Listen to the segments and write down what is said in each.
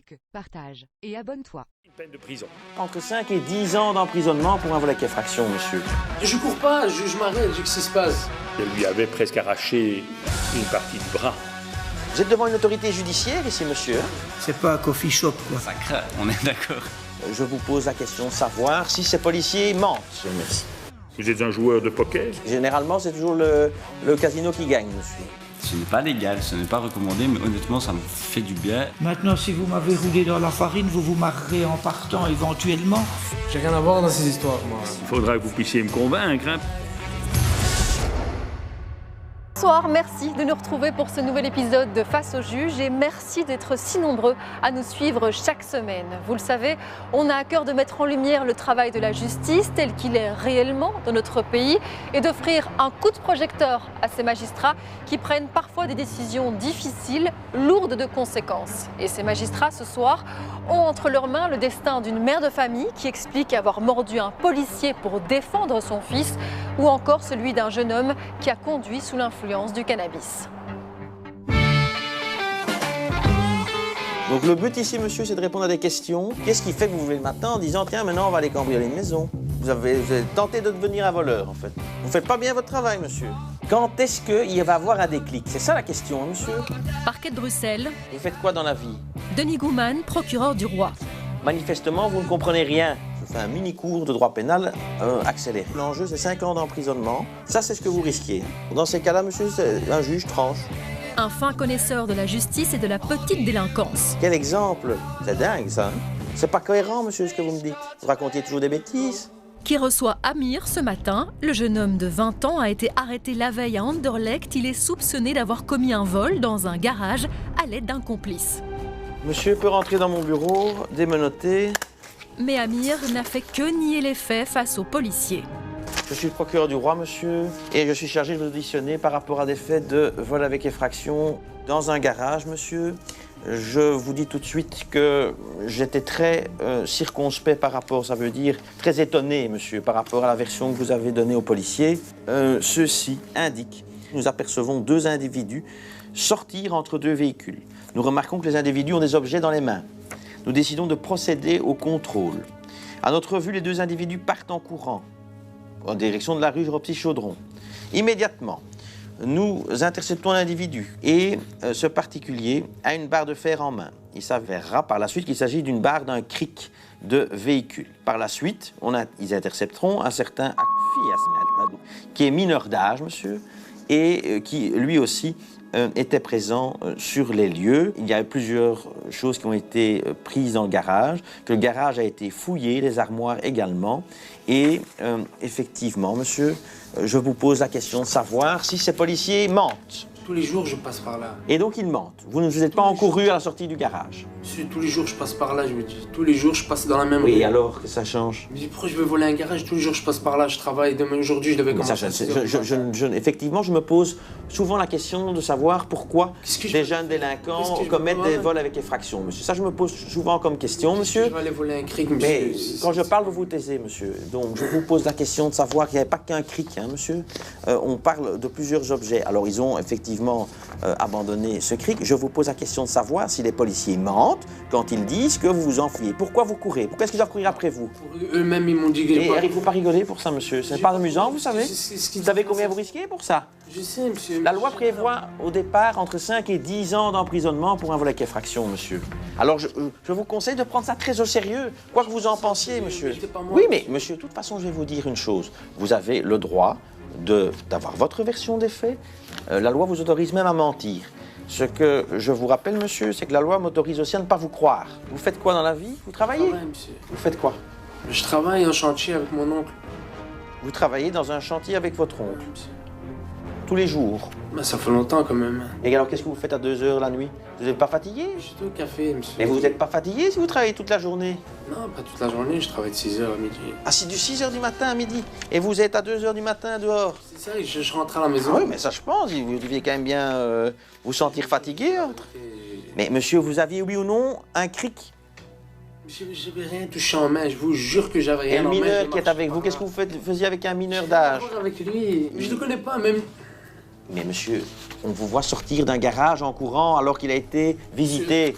like, partage et abonne-toi. Une peine de prison. Entre 5 et 10 ans d'emprisonnement pour un vol avec effraction, monsieur. Je cours pas, je m'arrête, qu'est-ce qui se passe? Elle lui avait presque arraché une partie du bras. Vous êtes devant une autorité judiciaire ici, monsieur. C'est pas un coffee shop, quoi. Ça craint, on est d'accord. Je vous pose la question de savoir si ces policiers mentent. Merci. Vous êtes un joueur de poker? Généralement, c'est toujours le casino qui gagne, monsieur. Ce n'est pas légal, ce n'est pas recommandé, mais honnêtement, ça me fait du bien. Maintenant, si vous m'avez roulé dans la farine, vous vous marrerez en partant éventuellement. J'ai rien à voir dans ces histoires, moi. Il faudra que vous puissiez me convaincre, hein. Bonsoir, merci de nous retrouver pour ce nouvel épisode de Face au juge et merci d'être si nombreux à nous suivre chaque semaine. Vous le savez, on a à cœur de mettre en lumière le travail de la justice tel qu'il est réellement dans notre pays et d'offrir un coup de projecteur à ces magistrats qui prennent parfois des décisions difficiles, lourdes de conséquences. Et ces magistrats, ce soir, ont entre leurs mains le destin d'une mère de famille qui explique avoir mordu un policier pour défendre son fils ou encore celui d'un jeune homme qui a conduit sous l'influence du cannabis. Donc le but ici, monsieur, c'est de répondre à des questions. Qu'est-ce qui fait que vous vous levez le matin en disant « Tiens, maintenant, on va aller cambrioler une maison ». Vous avez tenté de devenir un voleur, en fait. Vous ne faites pas bien votre travail, monsieur. Quand est-ce qu'il va y avoir un déclic? C'est ça la question, monsieur. Parquet de Bruxelles. Vous faites quoi dans la vie? Denis Gouman, procureur du roi. Manifestement, vous ne comprenez rien. Je fais un mini-cours de droit pénal accéléré. L'enjeu, c'est 5 ans d'emprisonnement. Ça, c'est ce que vous risquez. Dans ces cas-là, monsieur, un juge tranche. Un fin connaisseur de la justice et de la petite délinquance. Quel exemple! C'est dingue, ça. Hein? C'est pas cohérent, monsieur, ce que vous me dites. Vous racontiez toujours des bêtises. Qui reçoit Amir ce matin. Le jeune homme de 20 ans a été arrêté la veille à Anderlecht. Il est soupçonné d'avoir commis un vol dans un garage à l'aide d'un complice. Monsieur peut rentrer dans mon bureau, démenoter. Mais Amir n'a fait que nier les faits face aux policiers. Je suis le procureur du roi, monsieur, et je suis chargé de vous auditionner par rapport à des faits de vol avec effraction dans un garage, monsieur. Je vous dis tout de suite que j'étais très circonspect par rapport, ça veut dire très étonné, monsieur, par rapport à la version que vous avez donnée aux policiers. Ceci indique que nous apercevons deux individus sortir entre deux véhicules. Nous remarquons que les individus ont des objets dans les mains. Nous décidons de procéder au contrôle. À notre vue, les deux individus partent en courant en direction de la rue Ropsy-Chaudron. Immédiatement, nous interceptons l'individu et ce particulier a une barre de fer en main. Il s'avérera par la suite qu'il s'agit d'une barre d'un cric de véhicule. Par la suite, ils intercepteront un certain Akfi qui est mineur d'âge, monsieur, et qui lui aussi était présent sur les lieux. Il y a plusieurs choses qui ont été prises dans le garage, que le garage a été fouillé, les armoires également. Et effectivement, monsieur, je vous pose la question de savoir si ces policiers mentent. Tous les jours, je passe par là. Et donc, ils mentent. Vous ne vous êtes pas encouru à la sortie du garage. Monsieur, tous les jours, je passe par là, je me dis. Tous les jours, je passe dans la même Oui, rue. et alors que ça change? Je me dis, pourquoi je veux voler un garage? Tous les jours, je passe par là, je travaille. Demain, aujourd'hui, je devais commencer. Effectivement, je me pose souvent la question de savoir pourquoi des jeunes délinquants commettent des vols avec effraction, monsieur. Ça, je me pose souvent comme question, monsieur. Je vais aller voler un cric, monsieur. Mais quand je parle, vous vous taisez, monsieur. Donc, je vous pose la question de savoir qu'il n'y avait pas qu'un cric, hein, monsieur. On parle de plusieurs objets. Alors, ils ont effectivement abandonné ce cric. Je vous pose la question de savoir si les policiers mentent quand ils disent que vous vous enfuyez. Pourquoi vous courez? Pourquoi est-ce qu'ils doivent courir après vous? Eux-mêmes, ils m'ont dit que... Et il ne faut pas rigoler pour ça, monsieur. Ce n'est pas amusant, vous savez. Vous savez combien vous risquez pour ça? Je sais, monsieur. La loi prévoit au départ entre 5 et 10 ans d'emprisonnement pour un vol avec effraction, monsieur. Alors, je vous conseille de prendre ça très au sérieux, quoi que vous en pensiez, monsieur. Oui, mais monsieur, de toute façon, je vais vous dire une chose. Vous avez le droit d'avoir votre version des faits. La loi vous autorise même à mentir. Ce que je vous rappelle, monsieur, c'est que la loi m'autorise aussi à ne pas vous croire. Vous faites quoi dans la vie? Vous travaillez? Je travaille, monsieur. Vous faites quoi? Je travaille en chantier avec mon oncle. Vous travaillez dans un chantier avec votre oncle? Monsieur. Tous les jours? Ben, ça fait longtemps quand même. Et alors, qu'est-ce que vous faites à 2 heures la nuit? Vous n'êtes pas fatigué? Je suis au café, monsieur. Mais vous n'êtes pas fatigué si vous travaillez toute la journée? Non, pas toute la journée, je travaille de 6h à midi. Ah, c'est du 6h du matin à midi? Et vous êtes à 2h du matin dehors? C'est ça, je rentre à la maison. Ah oui, mais ça je pense, vous deviez quand même bien vous sentir fatigué. Mais monsieur, vous aviez, oui ou non, un cric? J'avais rien touché en main, je vous jure que j'avais Et rien un en main. mineur qui est avec vous, qu'est-ce que vous faisiez avec un mineur d'âge? Avec lui, je ne le connais pas, même... Mais monsieur, on vous voit sortir d'un garage en courant alors qu'il a été visité.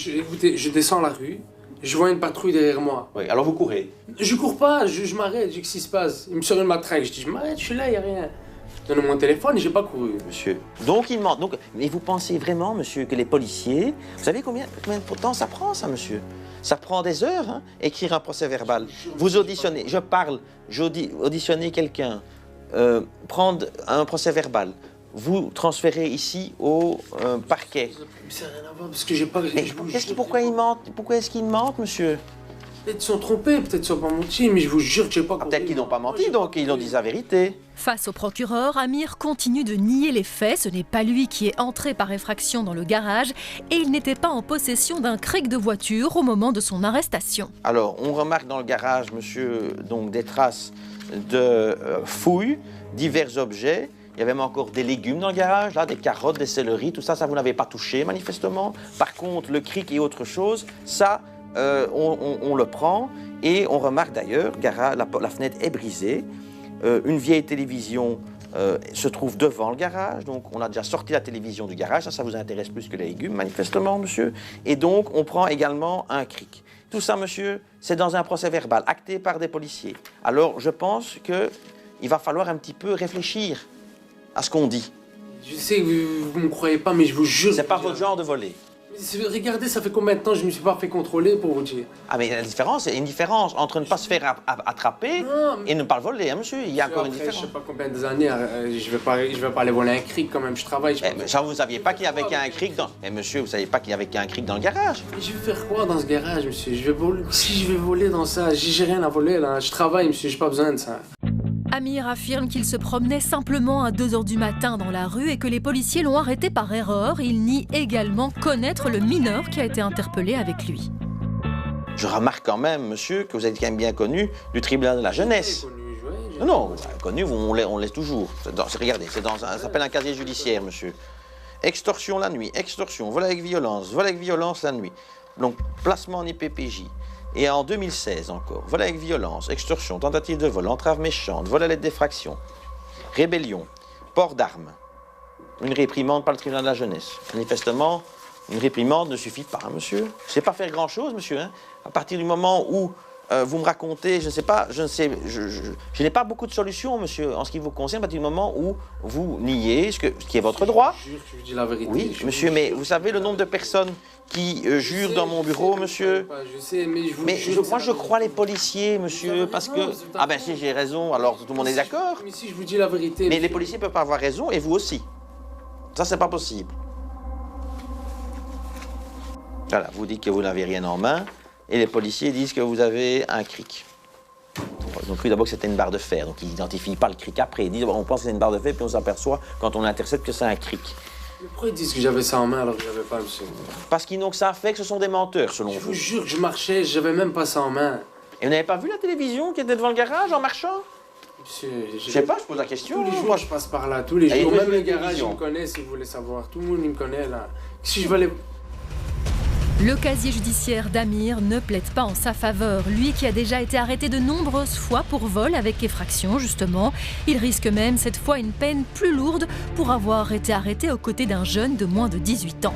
Écoutez, je descends la rue, je vois une patrouille derrière moi. Oui, alors vous courez. Je cours pas, je m'arrête, je dis qu'est-ce qui se passe. Il me sort une matraque, je dis je m'arrête, je suis là, y a rien. Donne mon téléphone et j'ai pas couru. Monsieur, donc il ment. Donc, mais vous pensez vraiment, monsieur, que les policiers... Vous savez combien de temps ça prend, ça, monsieur? Ça prend des heures, hein, écrire un procès verbal. Vous auditionnez, auditionnez quelqu'un, prendre un procès verbal. Vous transférez ici au parquet. Mais ça n'a rien à voir parce que j'ai pas... Pourquoi ils mentent? Pourquoi est-ce qu'ils mentent, monsieur? Peut-être ils sont trompés, peut-être ils sont pas menti, mais je vous jure que j'ai pas... Peut-être qu'ils n'ont pas menti, donc ils ont dit la vérité. Face au procureur, Amir continue de nier les faits. Ce n'est pas lui qui est entré par effraction dans le garage et il n'était pas en possession d'un cric de voiture au moment de son arrestation. Alors, on remarque dans le garage, monsieur, donc des traces de fouilles, divers objets. Il y avait même encore des légumes dans le garage, là, des carottes, des céleris, tout ça, ça vous n'avez pas touché manifestement. Par contre, le cric et autre chose, ça, on le prend et on remarque d'ailleurs, la fenêtre est brisée. Une vieille télévision se trouve devant le garage, donc on a déjà sorti la télévision du garage, ça vous intéresse plus que les légumes, manifestement, monsieur. Et donc, on prend également un cric. Tout ça, monsieur, c'est dans un procès verbal, acté par des policiers. Alors, je pense qu'il va falloir un petit peu réfléchir à ce qu'on dit. Je sais que vous me croyez pas, mais je vous jure... C'est pas votre genre de voler. Regardez, ça fait combien de temps que je me suis pas fait contrôler pour vous dire. Ah mais la différence, c'est une différence entre ne pas se faire attraper et ne pas le voler, hein, monsieur. Il y a encore une différence. Je sais pas combien d'années, je vais pas aller voler un cric quand même, je travaille. Mais ça, vous saviez pas qu'il y avait qu'un cric dans... Mais monsieur, vous saviez pas qu'il y avait qu'un cric dans le garage? Mais je vais faire quoi dans ce garage, monsieur? Si je vais voler dans ça, j'ai rien à voler là. Je travaille, monsieur, j'ai pas besoin de ça. Amir affirme qu'il se promenait simplement à 2 h du matin dans la rue et que les policiers l'ont arrêté par erreur. Il nie également connaître le mineur qui a été interpellé avec lui. Je remarque quand même, monsieur, que vous êtes quand même bien connu du tribunal de la jeunesse. Non, connu, on l'est toujours. Regardez, ça s'appelle un casier judiciaire, monsieur. Extorsion la nuit, extorsion, vol avec violence la nuit. Donc, placement en IPPJ. Et en 2016 encore, vol avec violence, extorsion, tentative de vol, entrave méchante, vol à l'aide d'effraction, rébellion, port d'armes, une réprimande par le tribunal de la jeunesse. Manifestement, une réprimande ne suffit pas, hein, monsieur. Je ne sais pas faire grand-chose, monsieur. Hein. À partir du moment où vous me racontez, je n'ai pas beaucoup de solutions, monsieur, en ce qui vous concerne, à partir du moment où vous niez ce qui est votre droit. Je jure que je vous dis la vérité. Oui, monsieur, mais vous savez le nombre de personnes qui jurent dans mon bureau, monsieur. Je sais, mais je vous jure. Moi, je crois les policiers, monsieur, parce que... Ah ben, si j'ai raison, alors tout le monde est d'accord. Mais si je vous dis la vérité... Mais les policiers peuvent pas avoir raison, et vous aussi. Ça, c'est pas possible. Voilà, vous dites que vous n'avez rien en main, et les policiers disent que vous avez un cric. Ils ont cru d'abord que c'était une barre de fer, donc ils n'identifient pas le cric après. Ils disent, on pense que c'est une barre de fer, puis on s'aperçoit, quand on l'intercepte, que c'est un cric. Mais pourquoi ils disent que j'avais ça en main alors que j'avais pas, monsieur? Parce qu'ils n'ont que ça à faire, que ce sont des menteurs, selon vous. Je vous jure que je marchais, j'avais même pas ça en main. Et vous n'avez pas vu la télévision qui était devant le garage en marchant? Monsieur, je sais pas, je pose la question. Tous les jours, moi, je passe par là, tous les jours. Même les garages, ils me connaissent, si vous voulez savoir. Tout le monde, il me connaît, là. Si je vais aller... Le casier judiciaire d'Amir ne plaide pas en sa faveur. Lui qui a déjà été arrêté de nombreuses fois pour vol avec effraction, justement. Il risque même cette fois une peine plus lourde pour avoir été arrêté aux côtés d'un jeune de moins de 18 ans.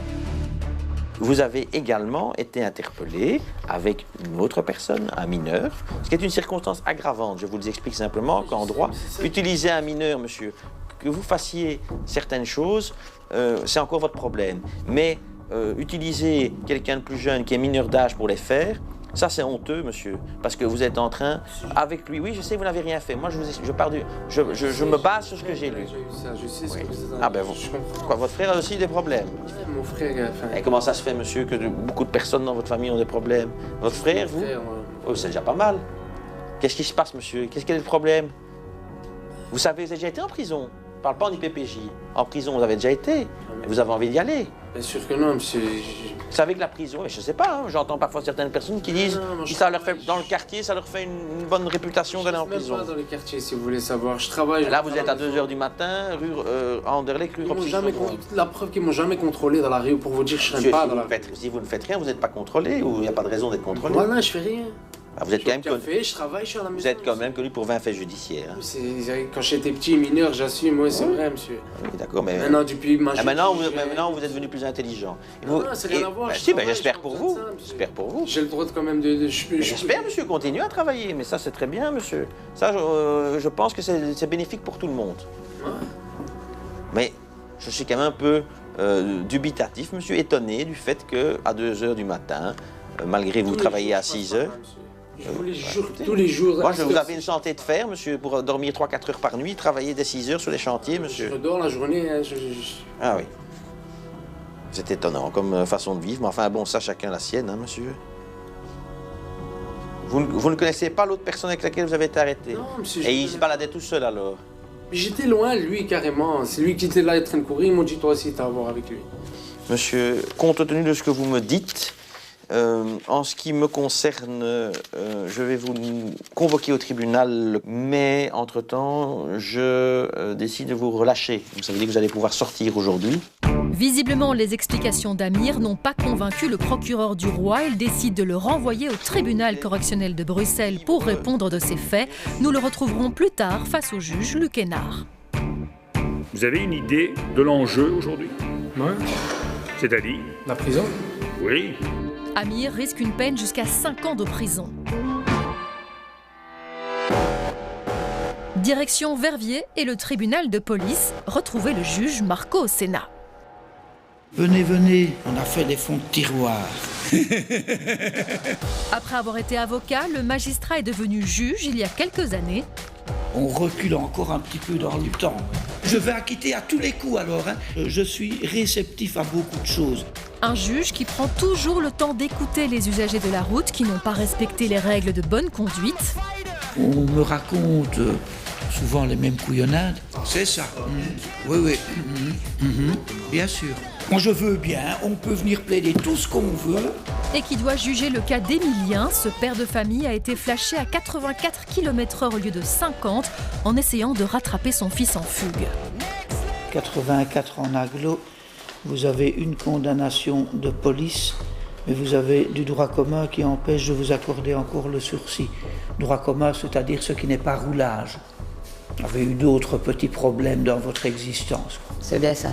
Vous avez également été interpellé avec une autre personne, un mineur, ce qui est une circonstance aggravante. Je vous l'explique simplement qu'en droit, utiliser un mineur, monsieur, que vous fassiez certaines choses, c'est encore votre problème. Mais utiliser quelqu'un de plus jeune qui est mineur d'âge pour les faire, ça c'est honteux, monsieur, parce que vous êtes en train, avec lui, oui, je sais, vous n'avez rien fait. Moi, je me base sur ce que j'ai lu. Je sais ce que vous avez. Ah ben, quoi, votre frère a aussi des problèmes? Mon frère, Et comment ça se fait, monsieur, que beaucoup de personnes dans votre famille ont des problèmes? Votre frère, vous? Oh, c'est déjà pas mal. Qu'est-ce qui se passe, monsieur? Quel est le problème? Vous savez, vous avez déjà été en prison. Je ne parle pas en IPPJ. En prison, vous avez déjà été. Et vous avez envie d'y aller. Bien sûr que non, monsieur. Vous savez que la prison, je ne sais pas, hein, j'entends parfois certaines personnes qui disent que ça leur fait, dans le quartier, ça leur fait une bonne réputation d'aller en prison. Je ne suis même pas dans le quartier, si vous voulez savoir. Je travaille. Là, vous êtes à 2 h du matin, rue Anderlecht, rue Robson. La preuve qu'ils ne m'ont jamais contrôlé dans la rue pour vous dire que je ne serais pas dans la rue. Si vous ne faites rien, vous n'êtes pas contrôlé ou il n'y a pas de raison d'être contrôlé? Voilà, je fais rien. Ah, vous êtes quand même café, je travaille, je suis à la maison. Vous êtes quand même connu pour 20 faits judiciaires. Hein. Quand j'étais petit, mineur, j'assume, ouais, c'est vrai, monsieur. Oui, d'accord, mais... Maintenant, depuis ma maintenant, vous êtes devenu plus intelligent. Non, c'est rien à voir. J'espère pour vous. J'espère pour vous. J'ai le droit de quand même de... J'espère, monsieur, continuez à travailler, mais ça, c'est très bien, monsieur. Ça, je pense que c'est bénéfique pour tout le monde. Ouais. Mais je suis quand même un peu dubitatif, monsieur, étonné du fait qu'à 2 h du matin, malgré vous travaillez à 6 h... Tous les jours. Moi, vous avez une santé de fer, monsieur, pour dormir 3-4 heures par nuit, travailler des 6 heures sur les chantiers, monsieur. Je dors la journée. Hein, Ah oui. C'est étonnant comme façon de vivre, mais enfin bon, ça, chacun la sienne, hein, monsieur. Vous ne connaissez pas l'autre personne avec laquelle vous avez été arrêté? Non, monsieur. Et il se baladait tout seul alors? Mais j'étais loin, lui, carrément. C'est lui qui était là en train de courir. Ils m'ont dit, toi aussi, t'as à voir avec lui. Monsieur, compte tenu de ce que vous me dites, en ce qui me concerne, je vais vous convoquer au tribunal, mais entre-temps, je décide de vous relâcher. Ça veut dire que vous allez pouvoir sortir aujourd'hui. Visiblement, les explications d'Amir n'ont pas convaincu le procureur du roi. Il décide de le renvoyer au tribunal correctionnel de Bruxelles pour répondre de ces faits. Nous le retrouverons plus tard face au juge Luc Hénard. Vous avez une idée de l'enjeu aujourd'hui? Ouais. C'est-à-dire? La prison? Oui. Amir risque une peine jusqu'à 5 ans de prison. Direction Verviers et le tribunal de police. Retrouvez le juge Marco Osena. Venez, venez, on a fait des fonds de tiroir. Après avoir été avocat, le magistrat est devenu juge il y a quelques années. On recule encore un petit peu dans le temps. Je vais acquitter à tous les coups alors. Hein. Je suis réceptif à beaucoup de choses. Un juge qui prend toujours le temps d'écouter les usagers de la route qui n'ont pas respecté les règles de bonne conduite. On me raconte souvent les mêmes couillonnades. C'est ça. Oui, oui. Bien sûr. Moi, je veux bien, on peut venir plaider tout ce qu'on veut. Et qui doit juger le cas d'Emilien. Ce père de famille a été flashé à 84 km/h au lieu de 50 en essayant de rattraper son fils en fugue. 84 en agglo, vous avez une condamnation de police, mais vous avez du droit commun qui empêche de vous accorder encore le sursis. Droit commun, c'est-à-dire ce qui n'est pas roulage. Vous avez eu d'autres petits problèmes dans votre existence. C'est bien ça.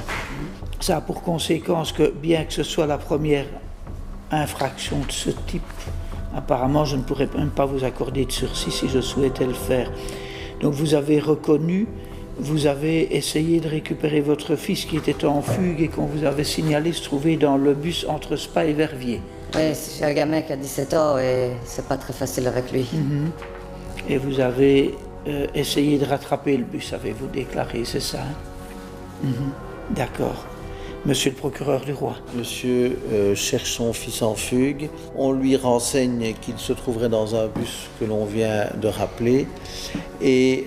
Ça a pour conséquence que, bien que ce soit la première infraction de ce type, apparemment, je ne pourrais même pas vous accorder de sursis si je souhaitais le faire. Donc vous avez reconnu, vous avez essayé de récupérer votre fils qui était en fugue et qu'on vous avait signalé se trouver dans le bus entre Spa et Verviers. Oui, c'est un gamin qui a 17 ans et c'est pas très facile avec lui. Et vous avez essayé de rattraper le bus, avez-vous déclaré, c'est ça? D'accord. Monsieur le procureur du roi. Monsieur cherche son fils en fugue. On lui renseigne qu'il se trouverait dans un bus que l'on vient de rappeler. Et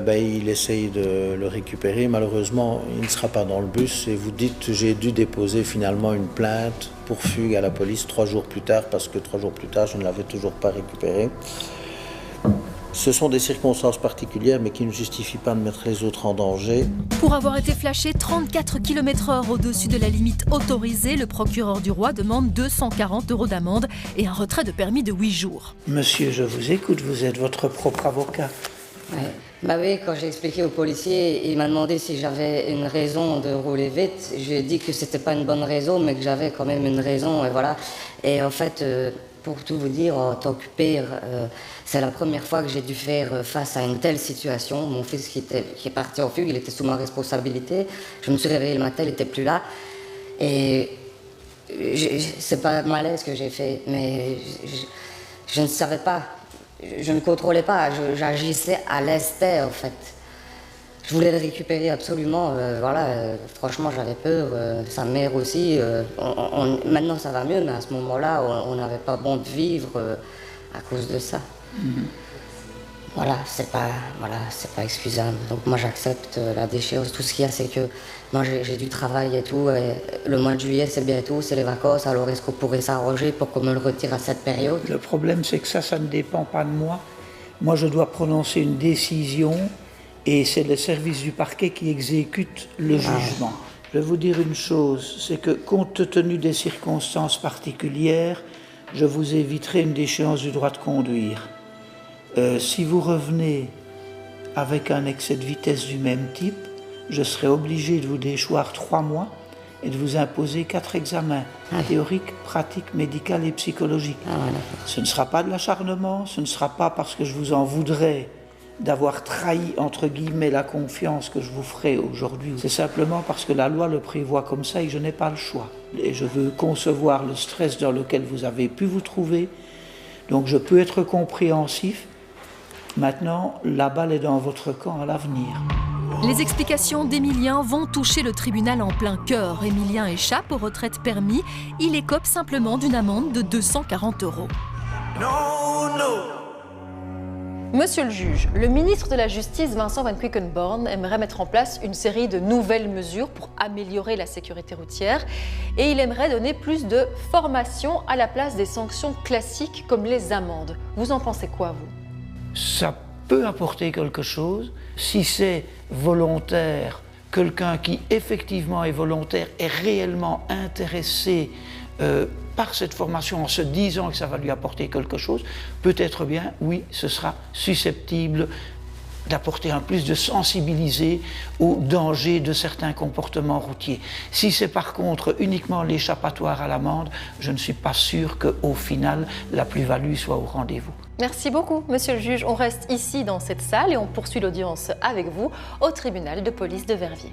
il essaye de le récupérer. Malheureusement, il ne sera pas dans le bus. Et vous dites, j'ai dû déposer finalement une plainte pour fugue à la police 3 jours plus tard, parce que 3 jours plus tard, je ne l'avais toujours pas récupéré. Ce sont des circonstances particulières, mais qui ne justifient pas de mettre les autres en danger. Pour avoir été flashé 34 km/h au-dessus de la limite autorisée, le procureur du roi demande 240 € d'amende et un retrait de permis de 8 jours. Monsieur, je vous écoute, vous êtes votre propre avocat. Ouais. Bah oui, quand j'ai expliqué au policier, il m'a demandé si j'avais une raison de rouler vite. Je lui ai dit que c'était pas une bonne raison, mais que j'avais quand même une raison, et voilà. Et en fait, pour tout vous dire, en tant que père, c'est la première fois que j'ai dû faire face à une telle situation. Mon fils qui est parti en fugue, il était sous ma responsabilité. Je me suis réveillée le matin, il n'était plus là. Et c'est pas malaise que j'ai fait, mais je ne savais pas. Je ne contrôlais pas, j'agissais à l'instinct en fait. Je voulais le récupérer absolument, franchement j'avais peur, sa mère aussi. Maintenant ça va mieux, mais à ce moment-là on n'avait pas bon de vivre à cause de ça. Voilà, c'est pas excusable. Donc moi j'accepte la déchéance. Tout ce qu'il y a, c'est que moi j'ai du travail et tout. Et le mois de juillet c'est bientôt, c'est les vacances. Alors est-ce qu'on pourrait s'arranger pour qu'on me le retire à cette période? Le problème c'est que ça ne dépend pas de moi. Moi je dois prononcer une décision et c'est le service du parquet qui exécute le jugement. Je vais vous dire une chose, c'est que compte tenu des circonstances particulières, je vous éviterai une déchéance du droit de conduire. Si vous revenez avec un excès de vitesse du même type, je serai obligé de vous déchoir 3 mois et de vous imposer 4 examens, théoriques, pratiques, médicales et psychologiques. Ce ne sera pas de l'acharnement, ce ne sera pas parce que je vous en voudrais d'avoir trahi, entre guillemets, la confiance que je vous ferai aujourd'hui. C'est simplement parce que la loi le prévoit comme ça et que je n'ai pas le choix. Et je veux concevoir le stress dans lequel vous avez pu vous trouver. Donc je peux être compréhensif. Maintenant, la balle est dans votre camp à l'avenir. Les explications d'Emilien vont toucher le tribunal en plein cœur. Emilien échappe aux retraites permis. Il écope simplement d'une amende de 240 €. Monsieur le juge, le ministre de la Justice, Vincent Van Quickenborne, aimerait mettre en place une série de nouvelles mesures pour améliorer la sécurité routière et il aimerait donner plus de formation à la place des sanctions classiques comme les amendes. Vous en pensez quoi, vous ? Ça peut apporter quelque chose si c'est volontaire, quelqu'un qui effectivement est volontaire est réellement intéressé par cette formation en se disant que ça va lui apporter quelque chose, peut-être bien, oui, ce sera susceptible d'apporter un plus de sensibiliser au danger de certains comportements routiers. Si c'est par contre uniquement l'échappatoire à l'amende, je ne suis pas sûr qu'au final, la plus-value soit au rendez-vous. Merci beaucoup, monsieur le juge. On reste ici dans cette salle et on poursuit l'audience avec vous au tribunal de police de Verviers.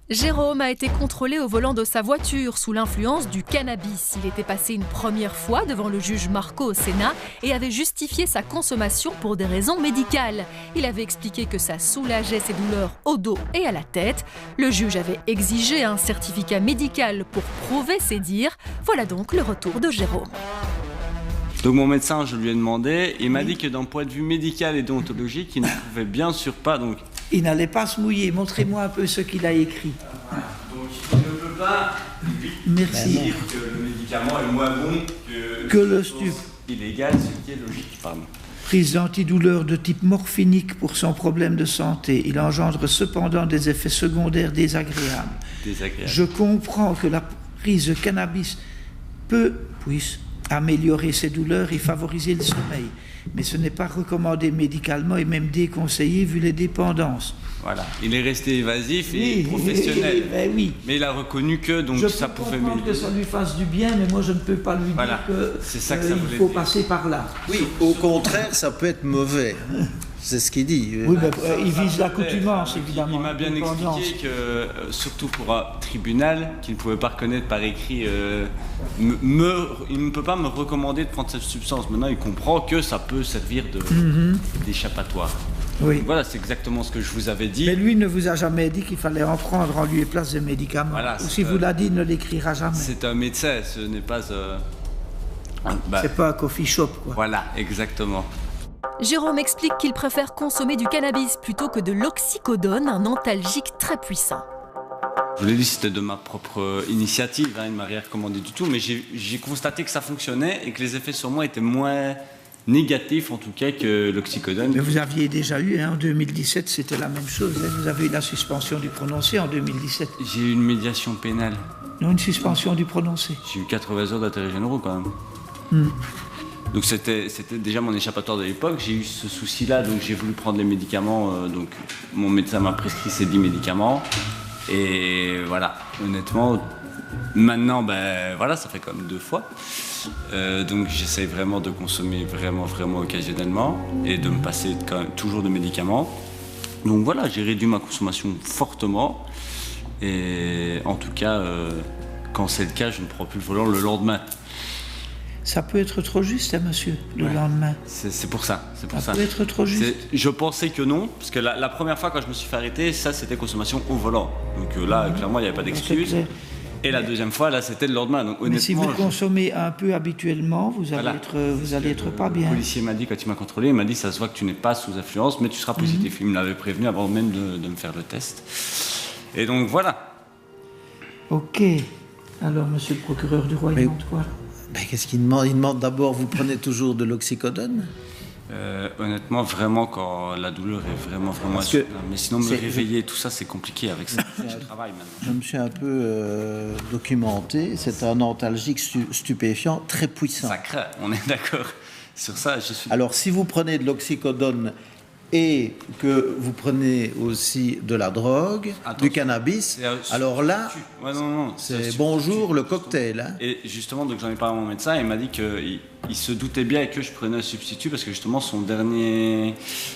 Jérôme a été contrôlé au volant de sa voiture sous l'influence du cannabis. Il était passé une première fois devant le juge Marco au Sénat et avait justifié sa consommation pour des raisons médicales. Il avait expliqué que ça soulageait ses douleurs au dos et à la tête. Le juge avait exigé un certificat médical pour prouver ses dires. Voilà donc le retour de Jérôme. Donc mon médecin, je lui ai demandé, il m'a dit que d'un point de vue médical et déontologique, il ne pouvait bien sûr pas, donc... Il n'allait pas se mouiller. Montrez-moi un peu ce qu'il a écrit. Donc il ne peut pas dire que le médicament est moins bon que le stup. Illégal, ce qui est logique, pardon. Prise d'antidouleur de type morphinique pour son problème de santé. Il engendre cependant des effets secondaires désagréables. Je comprends que la prise de cannabis puisse améliorer ses douleurs et favoriser le sommeil. Mais ce n'est pas recommandé médicalement et même déconseillé vu les dépendances. Voilà, il est resté évasif et professionnel. Oui. Mais il a reconnu que donc ça pouvait m'aider. Je peux comprendre que ça lui fasse du bien, mais moi je ne peux pas lui dire qu'il faut passer par là. Oui, au contraire, ça peut être mauvais. C'est ce qu'il dit. Oui, mais il vise l'accoutumance, évidemment. Il m'a bien expliqué que, surtout pour un tribunal, qu'il ne pouvait pas reconnaître par écrit, il ne peut pas me recommander de prendre cette substance. Maintenant, il comprend que ça peut servir d'échappatoire. Oui. Voilà, c'est exactement ce que je vous avais dit. Mais lui ne vous a jamais dit qu'il fallait en prendre en lieu et place des médicaments. Voilà, ou si vous l'a dit, il ne l'écrira jamais. C'est un médecin, ce n'est pas... c'est pas un coffee shop, quoi. Voilà, exactement. Jérôme explique qu'il préfère consommer du cannabis plutôt que de l'oxycodone, un antalgique très puissant. Je vous l'ai dit, c'était de ma propre initiative, il ne m'a rien recommandé du tout, mais j'ai constaté que ça fonctionnait et que les effets sur moi étaient moins négatifs en tout cas que l'oxycodone. Mais vous aviez déjà eu, en 2017, c'était la même chose. Vous avez eu la suspension du prononcé en 2017. J'ai eu une médiation pénale. Non, une suspension du prononcé. J'ai eu 80 heures d'intérêt généraux quand même. Donc c'était déjà mon échappatoire de l'époque, j'ai eu ce souci-là, donc j'ai voulu prendre les médicaments, donc mon médecin m'a prescrit ces 10 médicaments, et voilà, honnêtement, maintenant, voilà, ça fait quand même 2 fois, donc j'essaye vraiment de consommer vraiment occasionnellement, et de me passer quand même toujours de médicaments, donc voilà, j'ai réduit ma consommation fortement, et en tout cas, quand c'est le cas, je ne prends plus le volant le lendemain. Ça peut être trop juste, monsieur, le lendemain. C'est pour ça. Ça peut être trop juste. Je pensais que non, parce que la première fois quand je me suis fait arrêter, ça c'était consommation au volant. Donc là, clairement, il n'y avait pas d'excuse. Et la deuxième fois, là, c'était le lendemain. Donc, mais si vous consommez un peu habituellement, vous allez être pas bien. Le policier m'a dit, quand il m'a contrôlé, il m'a dit, ça se voit que tu n'es pas sous influence, mais tu seras positif. Il me l'avait prévenu avant même de me faire le test. Et donc, voilà. Ok. Alors, monsieur le procureur du roi, il demande quoi ? Qu'est-ce qu'il demande ? Il demande d'abord, vous prenez toujours de l'oxycodone ? Honnêtement, vraiment, quand la douleur est vraiment mais sinon me réveiller, tout ça, c'est compliqué avec ça. Je travaille maintenant. Je me suis un peu documenté. C'est un antalgique stupéfiant très puissant. Ça craint, on est d'accord sur ça. Alors, si vous prenez de l'oxycodone et que vous prenez aussi de la drogue, du cannabis, alors là, c'est bonjour le cocktail. Hein. Et justement, donc j'en ai parlé à mon médecin, il m'a dit qu'il se doutait bien que je prenais un substitut parce que justement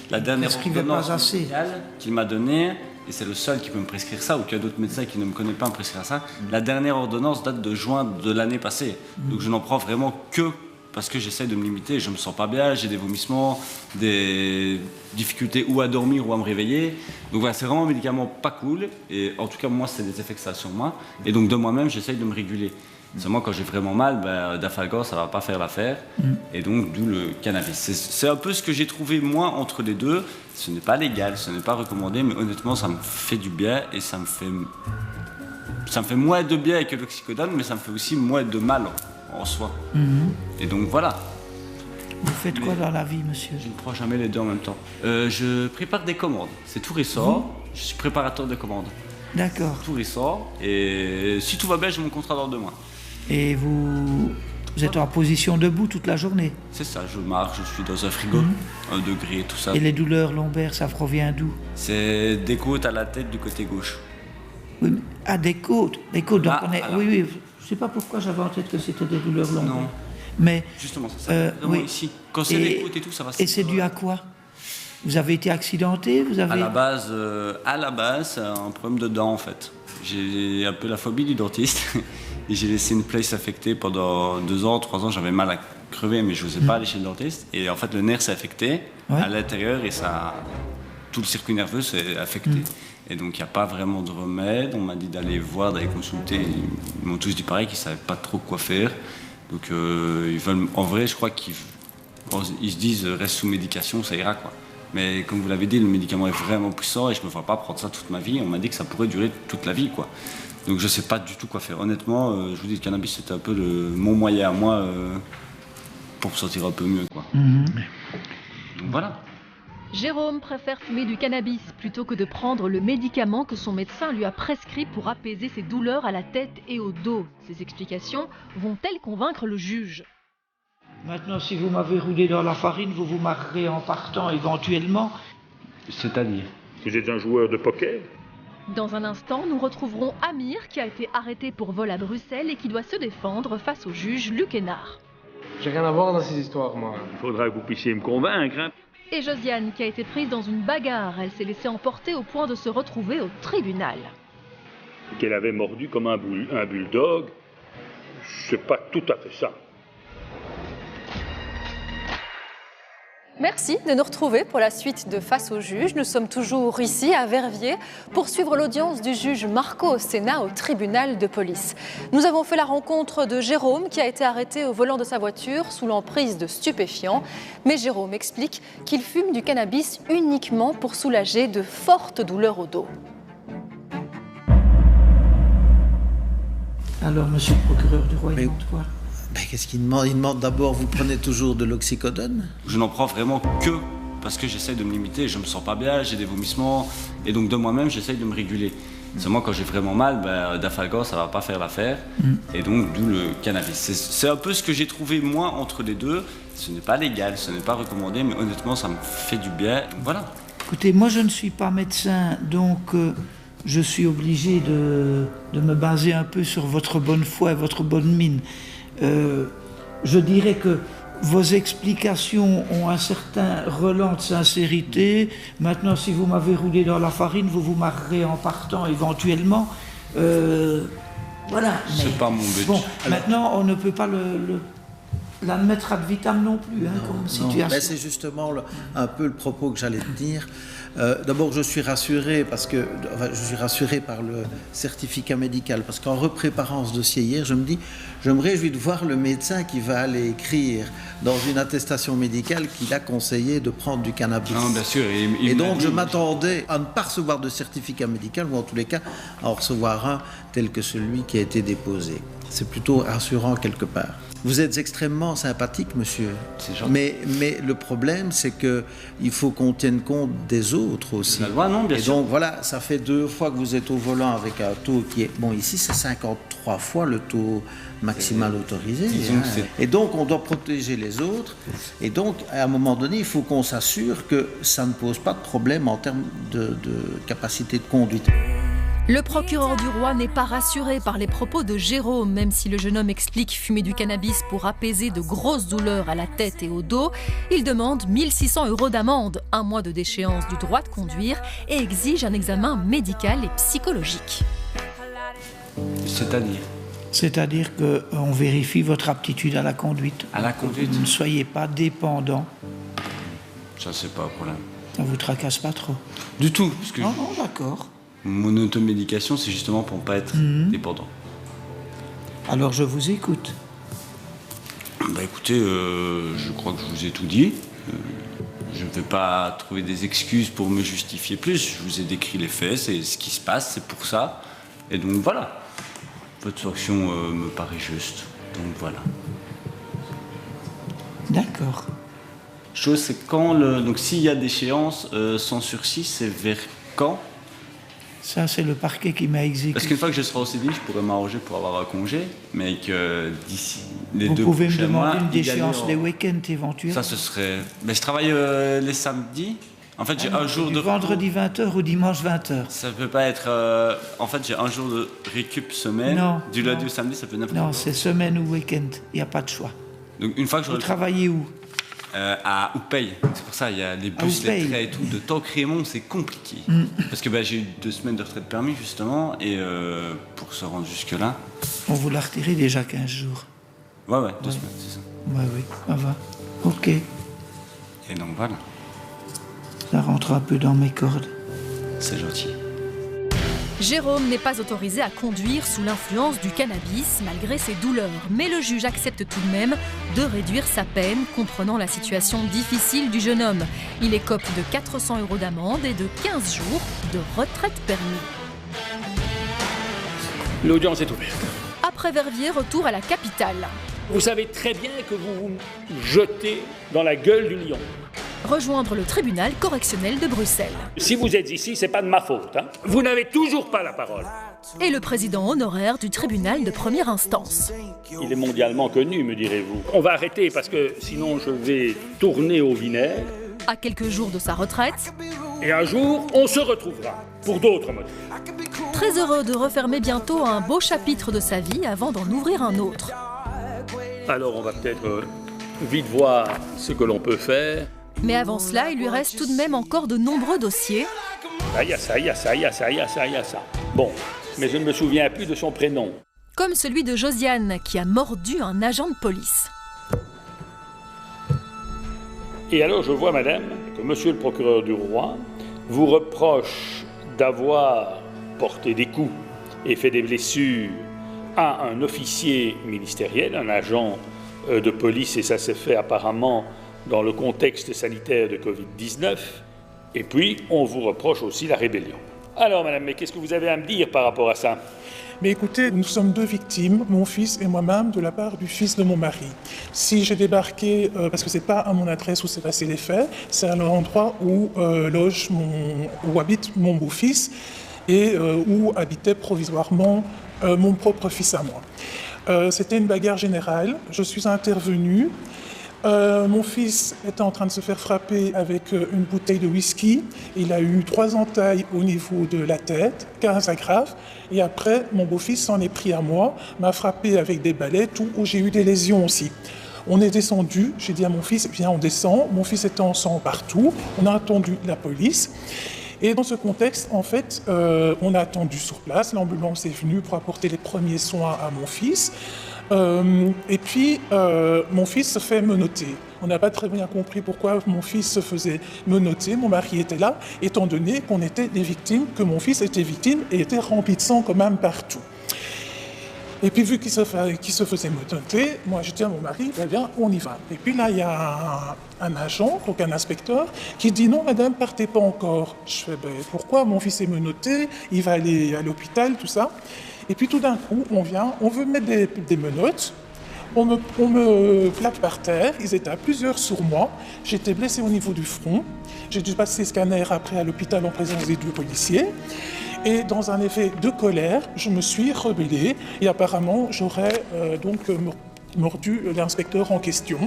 la dernière ordonnance qu'il m'a donnée, et c'est le seul qui peut me prescrire ça, ou qu'il y a d'autres médecins qui ne me connaissent pas me prescrire ça, la dernière ordonnance date de juin de l'année passée. Donc je n'en prends vraiment que parce que j'essaie de me limiter, je me sens pas bien, j'ai des vomissements, des difficultés ou à dormir ou à me réveiller. Donc voilà, c'est vraiment un médicament pas cool, et en tout cas moi c'est des effets que ça a sur moi, et donc de moi-même j'essaie de me réguler. Seulement quand j'ai vraiment mal, Dafalgan ça va pas faire l'affaire, et donc d'où le cannabis. C'est un peu ce que j'ai trouvé moi entre les deux. Ce n'est pas légal, ce n'est pas recommandé, mais honnêtement ça me fait du bien, et ça me fait moins de bien que l'oxycodone, mais ça me fait aussi moins de mal en soi. Et donc voilà. Vous faites quoi dans la vie, monsieur? Je ne prends jamais les deux en même temps. Je prépare des commandes. C'est tout récent. Je suis préparateur de commandes. D'accord. Tout récent. Et si tout va bien, j'ai mon contrat dans 2 mois. Et vous êtes en position debout toute la journée? C'est ça, je marche, je suis dans un frigo, 1 degré, tout ça. Et les douleurs lombaires, ça provient d'où? C'est des côtes à la tête du côté gauche. Oui, des côtes. Des côtes, donc oui. Je ne sais pas pourquoi j'avais en tête que c'était des douleurs lombaires. Non. Mais, justement, c'est ça. Vraiment ici. Quand c'est les côtes et tout, ça va. Et c'est dû à quoi? Vous avez été accidenté? À la base, c'est un problème de dents en fait. J'ai un peu la phobie du dentiste. Et j'ai laissé une place affectée pendant 2 ans, 3 ans. J'avais mal à crever, mais je n'osais pas aller chez le dentiste. Et en fait, le nerf s'est affecté à l'intérieur et tout le circuit nerveux s'est affecté. Et donc, il n'y a pas vraiment de remède. On m'a dit d'aller voir, d'aller consulter. Ils m'ont tous dit pareil, qu'ils ne savaient pas trop quoi faire. Donc, ils veulent, en vrai, je crois qu'ils se disent reste sous médication, ça ira, quoi. Mais comme vous l'avez dit, le médicament est vraiment puissant et je ne me vois pas prendre ça toute ma vie. On m'a dit que ça pourrait durer toute la vie, quoi. Donc, je ne sais pas du tout quoi faire. Honnêtement, je vous dis, le cannabis, c'était un peu mon moyen à moi pour me sentir un peu mieux, quoi. Donc, voilà. Jérôme préfère fumer du cannabis plutôt que de prendre le médicament que son médecin lui a prescrit pour apaiser ses douleurs à la tête et au dos. Ces explications vont-elles convaincre le juge? Maintenant, si vous m'avez roulé dans la farine, vous vous marrerez en partant éventuellement. C'est-à-dire? Vous êtes un joueur de poker? Dans un instant, nous retrouverons Amir qui a été arrêté pour vol à Bruxelles et qui doit se défendre face au juge Luc Hénard. J'ai rien à voir dans ces histoires, moi. Il faudra que vous puissiez me convaincre, hein. Et Josiane qui a été prise dans une bagarre. Elle s'est laissée emporter au point de se retrouver au tribunal. Qu'elle avait mordu comme un bulldog, c'est pas tout à fait ça. Merci de nous retrouver pour la suite de Face au juge. Nous sommes toujours ici à Verviers pour suivre l'audience du juge Marco Ossena au tribunal de police. Nous avons fait la rencontre de Jérôme qui a été arrêté au volant de sa voiture sous l'emprise de stupéfiants. Mais Jérôme explique qu'il fume du cannabis uniquement pour soulager de fortes douleurs au dos. Alors, monsieur le procureur du roi, il demande quoi? Qu'est-ce qu'il demande? Il demande d'abord, vous prenez toujours de l'oxycodone? Je n'en prends vraiment que parce que j'essaie de me limiter. Je me sens pas bien, j'ai des vomissements, et donc de moi-même, j'essaie de me réguler. Seulement quand j'ai vraiment mal, Dafalgan, ça va pas faire l'affaire, et donc d'où le cannabis. C'est un peu ce que j'ai trouvé moi entre les deux. Ce n'est pas légal, ce n'est pas recommandé, mais honnêtement, ça me fait du bien. Voilà. Écoutez, moi je ne suis pas médecin, donc je suis obligé de me baser un peu sur votre bonne foi et votre bonne mine. Je dirais que vos explications ont un certain relent de sincérité. Maintenant, si vous m'avez roulé dans la farine, vous vous marrerez en partant éventuellement. Voilà. C'est pas mon but. Bon, maintenant, on ne peut pas l'admettre ad vitam non plus, comme situation. C'est justement un peu le propos que j'allais tenir. D'abord, je suis rassuré je suis rassuré par le certificat médical, parce qu'en repréparant ce dossier hier, je me réjouis de voir le médecin qui va aller écrire dans une attestation médicale qu'il a conseillé de prendre du cannabis. Non, bien sûr. Et donc, je m'attendais à ne pas recevoir de certificat médical, ou en tous les cas, à en recevoir un tel que celui qui a été déposé. C'est plutôt rassurant quelque part. Vous êtes extrêmement sympathique, monsieur. C'est gentil. Mais le problème, c'est qu'il faut qu'on tienne compte des autres aussi. La loi, non, bien sûr. Et donc, voilà, ça fait 2 fois que vous êtes au volant avec un taux qui est... Bon, ici, c'est 53 fois le taux maximal autorisé. Disons hein. que c'est- Et donc, on doit protéger les autres. Et donc, à un moment donné, il faut qu'on s'assure que ça ne pose pas de problème en termes de capacité de conduite. Le procureur du roi n'est pas rassuré par les propos de Jérôme, même si le jeune homme explique fumer du cannabis pour apaiser de grosses douleurs à la tête et au dos. Il demande 1 600 € d'amende, 1 mois de déchéance du droit de conduire et exige un examen médical et psychologique. C'est-à-dire C'est-à-dire qu'on vérifie votre aptitude à la conduite. à la conduite. Vous ne soyez pas dépendant. Ça, c'est pas un problème. Ça vous tracasse pas trop. Du tout, parce que Non, d'accord. mon automédication, c'est justement pour ne pas être dépendant. Alors je vous écoute. Bah écoutez, je crois que je vous ai tout dit. Je ne vais pas trouver des excuses pour me justifier plus. Je vous ai décrit les faits, c'est ce qui se passe, c'est pour ça. Et donc voilà. Votre sanction me paraît juste. Donc voilà. D'accord. Chose, c'est quand donc s'il y a d'échéance sans sursis, c'est vers quand? Ça, c'est le parquet qui m'a exécuté. Parce qu'une fois que je serai au CDI, je pourrais m'arranger pour avoir un congé, mais que d'ici les Vous 2 pouvez me prochains mois, demander une déchéance idéalement, les week-ends éventuels. Ça, ce serait... Mais je travaille les samedis. En fait, j'ai un jour Du de... vendredi 20h ou dimanche 20h. Ça peut pas être... En fait, j'ai un jour de récup semaine. Non, Du lundi non. au samedi, ça peut n'importe Non, quoi. c'est semaine ou week-end. Il n'y a pas de choix. Donc une fois que Vous j'aurai... travaillez où? À Oupey. C'est pour ça, il y a les À bus, les Oupey. trains et tout. De Tanque-Rémont, c'est compliqué. Parce que j'ai eu 2 semaines de retraite permis, justement, et pour se rendre jusque-là... On vous l'a retiré déjà 15 jours. Ouais, 2 semaines, c'est ça. Ouais, oui, ça va. Ok, Et donc voilà, ça rentre un peu dans mes cordes. c'est gentil. Jérôme n'est pas autorisé à conduire sous l'influence du cannabis malgré ses douleurs. Mais le juge accepte tout de même de réduire sa peine, comprenant la situation difficile du jeune homme. Il écope de 400 € d'amende et de 15 jours de retraite permis. L'audience est ouverte. Après Verviers, retour à la capitale. Vous savez très bien que vous vous jetez dans la gueule du lion. Rejoindre le tribunal correctionnel de Bruxelles. Si vous êtes ici, c'est pas de ma faute. Hein. Vous n'avez toujours pas la parole. Et le président honoraire du tribunal de première instance. Il est mondialement connu, me direz-vous. On va arrêter parce que sinon je vais tourner au vinaigre. À quelques jours de sa retraite, Et un jour, on se retrouvera pour d'autres motifs. très heureux de refermer bientôt un beau chapitre de sa vie avant d'en ouvrir un autre. Alors on va peut-être vite voir ce que l'on peut faire. Mais avant cela, il lui reste tout de même encore de nombreux dossiers. Ah, il y a ça, il y a ça, il y a ça, il y a ça, il y a ça. Bon, mais je ne me souviens plus de son prénom. Comme celui de Josiane, qui a mordu un agent de police. Et alors je vois, madame, que monsieur le procureur du roi vous reproche d'avoir porté des coups et fait des blessures à un officier ministériel, un agent de police, et ça s'est fait apparemment dans le contexte sanitaire de Covid-19. Et puis, on vous reproche aussi la rébellion. Alors, madame, mais qu'est-ce que vous avez à me dire par rapport à ça ? Mais écoutez, nous sommes 2 victimes, mon fils et moi-même, de la part du fils de mon mari. Si j'ai débarqué, parce que c'est pas à mon adresse où s'est passé les faits, c'est à l'endroit où où habite mon beau-fils et où habitait provisoirement mon propre fils à moi. C'était une bagarre générale. Je suis intervenue. Mon fils était en train de se faire frapper avec une bouteille de whisky. Il a eu 3 entailles au niveau de la tête, 15 graves. Et après, mon beau-fils s'en est pris à moi, m'a frappé avec des balais, tout, où j'ai eu des lésions aussi. On est descendu, j'ai dit à mon fils, viens, on descend. Mon fils était en sang partout. On a attendu la police. Et dans ce contexte, en fait, on a attendu sur place. L'ambulance est venue pour apporter les premiers soins à mon fils. Et puis, mon fils se fait menotter. On n'a pas très bien compris pourquoi mon fils se faisait menotter. Mon mari était là, étant donné qu'on était des victimes, que mon fils était victime et était rempli de sang quand même partout. Et puis, vu qu'il se faisait menotter, moi j'ai dit à mon mari, eh bien, on y va. Et puis là, il y a un agent, donc un inspecteur, qui dit, non, madame, partez pas encore. Je fais, ben, pourquoi? Mon fils est menotté, il va aller à l'hôpital, tout ça. Et puis tout d'un coup, on vient, on veut mettre des menottes, On me plaque par terre, ils étaient à plusieurs sur moi. J'étais blessé au niveau du front. J'ai dû passer scanner après à l'hôpital en présence des 2 policiers. Et dans un effet de colère, je me suis rebellé et apparemment j'aurais mordu l'inspecteur en question,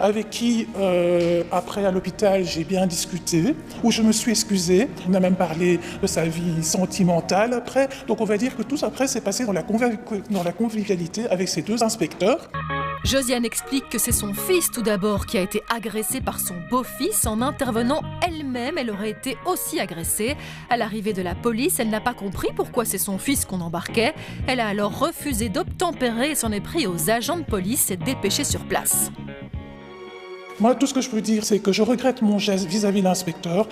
avec qui, après à l'hôpital, j'ai bien discuté, où je me suis excusé. On a même parlé de sa vie sentimentale après. Donc on va dire que tout après s'est passé dans la convivialité avec ces 2 inspecteurs. Josiane explique que c'est son fils tout d'abord qui a été agressé par son beau-fils. En intervenant elle-même, elle aurait été aussi agressée. À l'arrivée de la police, elle n'a pas compris pourquoi c'est son fils qu'on embarquait. Elle a alors refusé d'obtempérer et s'en est pris aux agents de police et dépêchée sur place. Moi, tout ce que je peux dire, c'est que je regrette mon geste vis-à-vis de l'inspecteur.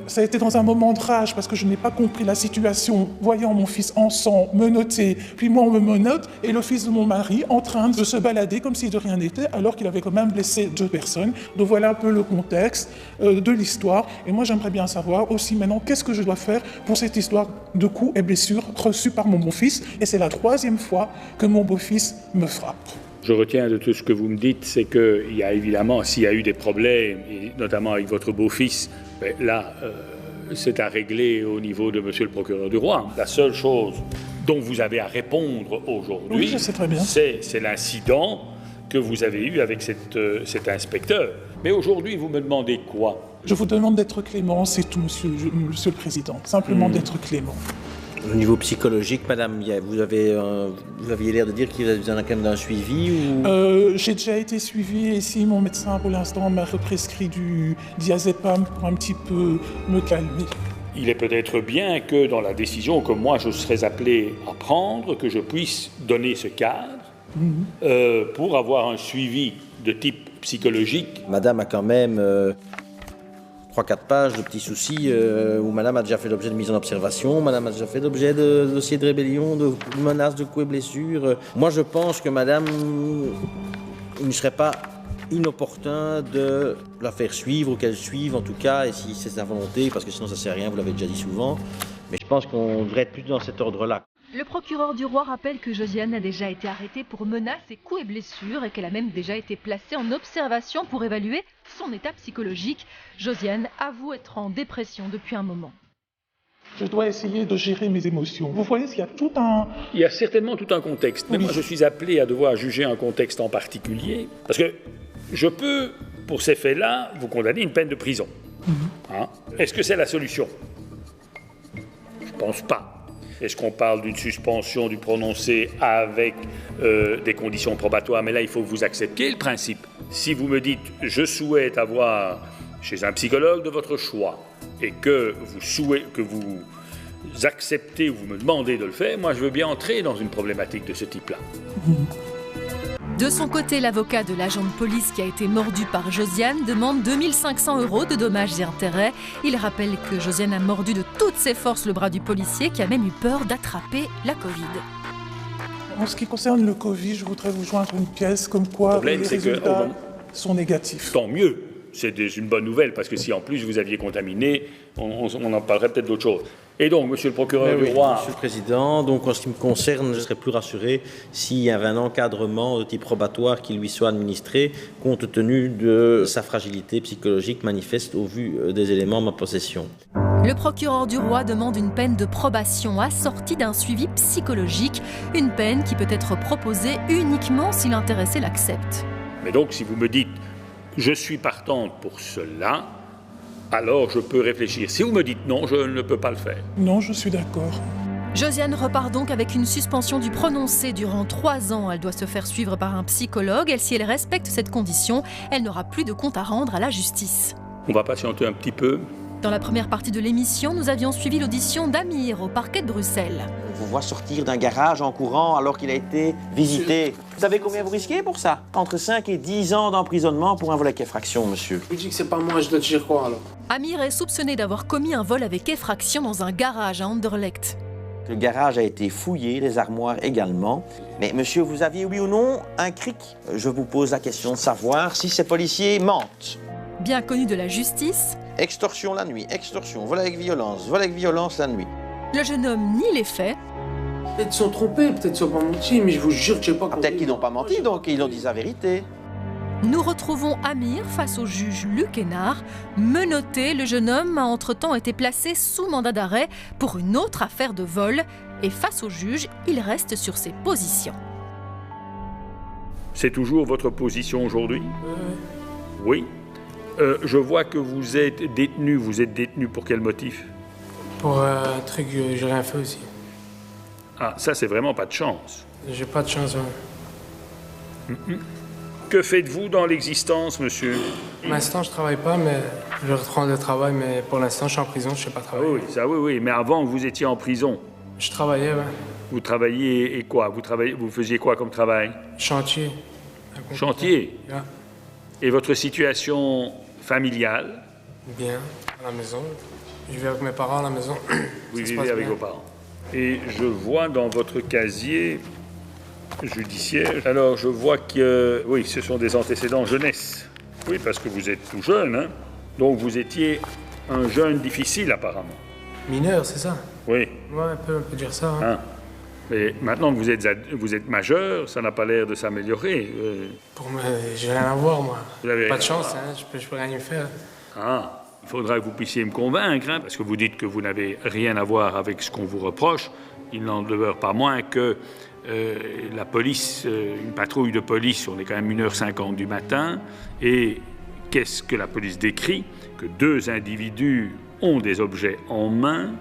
Ça a été dans un moment de rage parce que je n'ai pas compris la situation, voyant mon fils en sang, menotté, puis moi on me menotte, et le fils de mon mari en train de se balader comme si de rien n'était, alors qu'il avait quand même blessé 2 personnes. Donc voilà un peu le contexte de l'histoire. Et moi j'aimerais bien savoir aussi maintenant qu'est-ce que je dois faire pour cette histoire de coups et blessures reçus par mon beau-fils. Et c'est la 3e fois que mon beau-fils me frappe. Je retiens de tout ce que vous me dites, c'est qu'il y a évidemment, s'il y a eu des problèmes, et notamment avec votre beau-fils, là, c'est à régler au niveau de monsieur le procureur du roi. La seule chose dont vous avez à répondre aujourd'hui, oui, je sais très bien. C'est l'incident que vous avez eu avec cet inspecteur. Mais aujourd'hui, vous me demandez quoi? Je vous demande d'être clément, c'est tout, monsieur le Président. Simplement d'être clément. Au niveau psychologique, madame, vous aviez l'air de dire qu'il y en a quand même d'un suivi ou... J'ai déjà été suivi et ici, mon médecin pour l'instant m'a prescrit du diazépam pour un petit peu me calmer. Il est peut-être bien que dans la décision que moi je serais appelé à prendre, que je puisse donner ce cadre pour avoir un suivi de type psychologique. Madame a quand même 3-4 pages de petits soucis où madame a déjà fait l'objet de mise en observation, madame a déjà fait l'objet de dossier de rébellion, de menaces de coups et blessures. Moi, je pense que madame, il ne serait pas inopportun de la faire suivre ou qu'elle suive en tout cas, et si c'est sa volonté, parce que sinon ça ne sert à rien, vous l'avez déjà dit souvent. Mais je pense qu'on devrait être plus dans cet ordre-là. Le procureur du roi rappelle que Josiane a déjà été arrêtée pour menaces et coups et blessures et qu'elle a même déjà été placée en observation pour évaluer son état psychologique. Josiane avoue être en dépression depuis un moment. Je dois essayer de gérer mes émotions. Vous voyez qu'il y a tout un... Il y a certainement tout un contexte. Mais moi, je suis appelé à devoir juger un contexte en particulier. Parce que je peux, pour ces faits-là, vous condamner à une peine de prison. Est-ce que c'est la solution? Je ne pense pas. Est-ce qu'on parle d'une suspension du prononcé avec des conditions probatoires? Mais là, il faut que vous acceptiez le principe. Si vous me dites « je souhaite avoir chez un psychologue de votre choix » et que vous acceptez ou vous me demandez de le faire, moi, je veux bien entrer dans une problématique de ce type-là. De son côté, l'avocat de l'agent de police qui a été mordu par Josiane demande 2 500 € de dommages et intérêts. Il rappelle que Josiane a mordu de toutes ses forces le bras du policier qui a même eu peur d'attraper la Covid. En ce qui concerne le Covid, je voudrais vous joindre une pièce comme quoi les résultats sont négatifs. Tant mieux, c'est une bonne nouvelle, parce que si en plus vous aviez contaminé, on en parlerait peut-être d'autre chose. Et donc, monsieur le procureur du roi... Monsieur le Président, donc en ce qui me concerne, je serais plus rassuré s'il y avait un encadrement de type probatoire qui lui soit administré, compte tenu de sa fragilité psychologique manifeste au vu des éléments de ma possession. Le procureur du roi demande une peine de probation assortie d'un suivi psychologique, une peine qui peut être proposée uniquement si l'intéressé l'accepte. Mais donc, si vous me dites « je suis partante pour cela », alors je peux réfléchir. Si vous me dites non, je ne peux pas le faire. Non, je suis d'accord. Josiane repart donc avec une suspension du prononcé durant 3 ans. Elle doit se faire suivre par un psychologue et si elle respecte cette condition, elle n'aura plus de compte à rendre à la justice. On va patienter un petit peu. Dans la première partie de l'émission, nous avions suivi l'audition d'Amir au parquet de Bruxelles. On vous voit sortir d'un garage en courant alors qu'il a été visité. Vous savez combien vous risquez pour ça? Entre 5 et 10 ans d'emprisonnement pour un vol avec effraction, monsieur. Je dis que c'est pas moi, je dois te dire quoi alors? Amir est soupçonné d'avoir commis un vol avec effraction dans un garage à Anderlecht. Le garage a été fouillé, les armoires également. Mais monsieur, vous aviez oui ou non un cric? Je vous pose la question de savoir si ces policiers mentent. Bien connu de la justice. Extorsion la nuit, extorsion, vol avec violence la nuit. Le jeune homme nie les faits. Peut-être ils sont trompés, peut-être ils sont pas menti, mais je vous jure que j'ai pas compris. Peut-être qu'ils n'ont pas menti, donc ils ont dit la vérité. Nous retrouvons Amir face au juge Luc Hénard. Menotté, le jeune homme a entre-temps été placé sous mandat d'arrêt pour une autre affaire de vol. Et face au juge, il reste sur ses positions. C'est toujours votre position aujourd'hui? Oui. Je vois que vous êtes détenu. Vous êtes détenu pour quel motif? Pour un truc que j'ai rien fait aussi. Ah, ça, c'est vraiment pas de chance. J'ai pas de chance, ouais. Que faites-vous dans l'existence, monsieur? Pour l'instant, je travaille pas, mais je reprends le travail, mais pour l'instant, je suis en prison, je sais pas travailler. Oui, ça, oui. Mais avant, vous étiez en prison. Je travaillais, ouais. Vous travailliez et quoi? Vous faisiez quoi comme travail? Chantier. Chantier? Yeah. Et votre situation familiale? Bien, à la maison. Je vis avec mes parents à la maison. Vous vivez avec vos parents. Et je vois dans votre casier judiciaire, alors je vois que, oui, ce sont des antécédents jeunesse. Oui, parce que vous êtes tout jeune, hein? Donc vous étiez un jeune difficile apparemment. Mineur, c'est ça? Oui. Ouais, on peut dire ça. Hein? Mais maintenant que vous êtes majeur, ça n'a pas l'air de s'améliorer. Pour moi, j'ai rien à voir, moi. Vous avez... Pas de chance, hein? Je peux rien y faire. Ah, il faudra que vous puissiez me convaincre, hein, parce que vous dites que vous n'avez rien à voir avec ce qu'on vous reproche. Il n'en demeure pas moins que la police, une patrouille de police, on est quand même 1h50 du matin, et qu'est-ce que la police décrit? Que 2 individus ont des objets en main.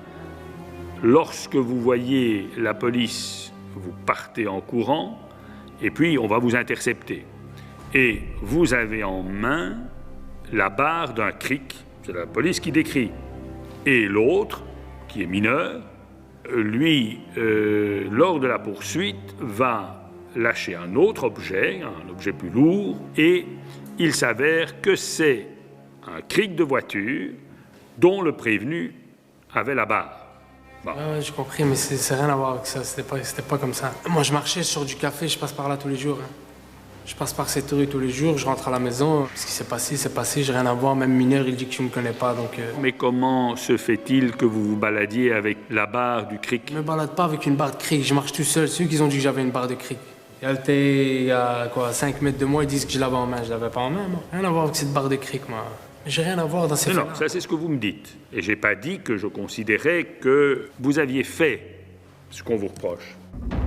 Lorsque vous voyez la police, vous partez en courant, et puis on va vous intercepter. Et vous avez en main la barre d'un cric, c'est la police qui décrit. Et l'autre, qui est mineur, lui, lors de la poursuite, va lâcher un autre objet, un objet plus lourd, et il s'avère que c'est un cric de voiture dont le prévenu avait la barre. Bon. Ouais, j'ai compris, mais c'est rien à voir avec ça, c'était pas comme ça. Moi, je marchais sur du café, je passe par là tous les jours. Hein. Je passe par cette rue tous les jours, je rentre à la maison. Ce qui s'est passé, c'est passé, j'ai rien à voir. Même mineur, il dit que je me connais pas, donc... Mais comment se fait-il que vous vous baladiez avec la barre du cric? Je me balade pas avec une barre de cric, je marche tout seul. Ceux qui ont dit que j'avais une barre de cric. Il y a quoi, 5 mètres de moi, ils disent que je l'avais en main. Je l'avais pas en main, moi. Rien à voir avec cette barre de cric, moi. J'ai rien à voir dans ces faits-là. Non, ça c'est ce que vous me dites. Et j'ai pas dit que je considérais que vous aviez fait ce qu'on vous reproche.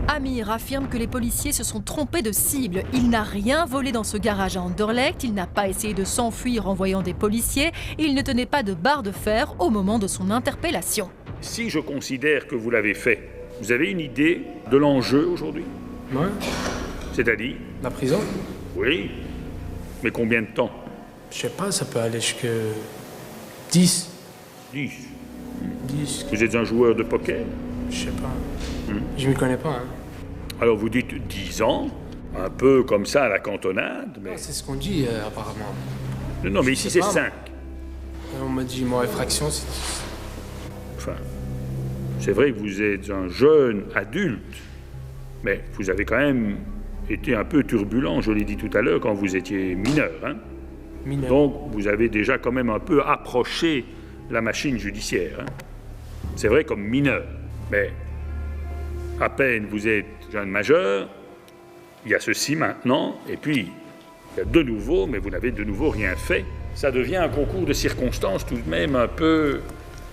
Amir affirme que les policiers se sont trompés de cible. Il n'a rien volé dans ce garage à Anderlecht, il n'a pas essayé de s'enfuir en voyant des policiers, il ne tenait pas de barre de fer au moment de son interpellation. Si je considère que vous l'avez fait, vous avez une idée de l'enjeu aujourd'hui? Ouais. C'est-à-dire? La prison? Oui. Mais combien de temps? Je sais pas, ça peut aller jusqu'à 10. 10? 10. Vous êtes un joueur de poker? Je sais pas. Je m'y connais pas, hein. Alors vous dites 10 ans, un peu comme ça à la cantonade, mais... C'est ce qu'on dit, apparemment. Non, mais ici c'est 5. On m'a dit, mon effraction, c'est 10. Enfin, c'est vrai que vous êtes un jeune adulte, mais vous avez quand même été un peu turbulent, je l'ai dit tout à l'heure, quand vous étiez mineur, hein. Mineur. Donc vous avez déjà quand même un peu approché la machine judiciaire, hein. C'est vrai comme mineur, mais à peine vous êtes jeune majeur, il y a ceci maintenant, et puis il y a de nouveau, mais vous n'avez de nouveau rien fait. Ça devient un concours de circonstances tout de même un peu